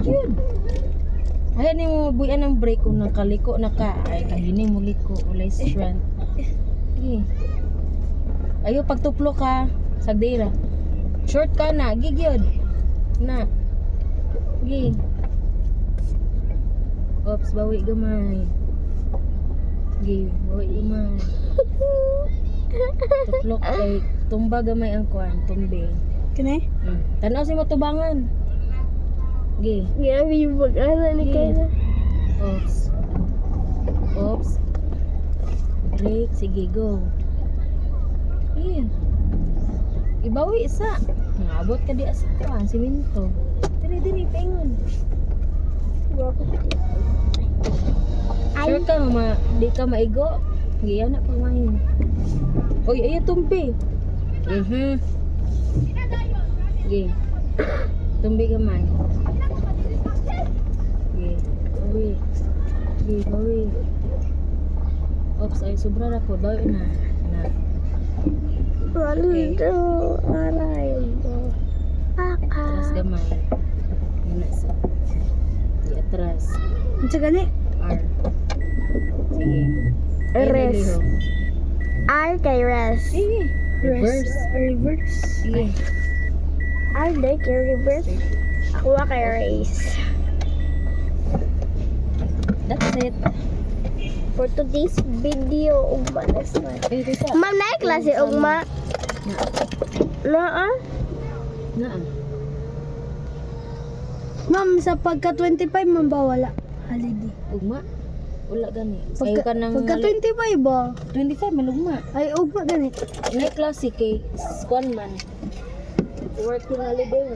yun. Ayaw ni mo buyan ng break kung nakaliko na ka. Ay, kahini mo liko. Ulay strand. Sige. Ayaw, pagtuplo ka. Sagdira. Short ka na. Gigyod. Na. Sige. Oops, bawi gamay. Sige, bawi gamay. Tuplok ay tumba gamay ang kuan. Tumbi. Kani? Tanaw si matubangan. Sige. Grabe yung pag-asa ni Kayla. Oops. Oops. Break. Sige, go. Sige. Ibawi isa. Ngabot ka di asa ka. Siminto. Diri, pengon. Sure ka, di ka maigo. Giyan na pamahin. Uy, ayo tumbi. Sige. Tumbi gamay. Sige. Bawi. Sige, bawi. Oops, ay sobra na po. Bawi na. Na. Okay. Atras gamay. Yan sa. Di atras. Unsa gani? R. Sige. Res. Liho. R kay res. Sige. Reverse. Reverse. Sige. R day kay reverse. Ako kay race. That's it. For today's video, ugma na sa. Eh, Rita. Ma'am, na klase ugma. Na Na. Ma'am, sa pagka 25 man ba wala holiday? Ugma. Wala gani. Sayo ka ng Pagka 25 ba? 25 man ugma. Ay ugma gani. Na klase kay Squan man. Working holiday.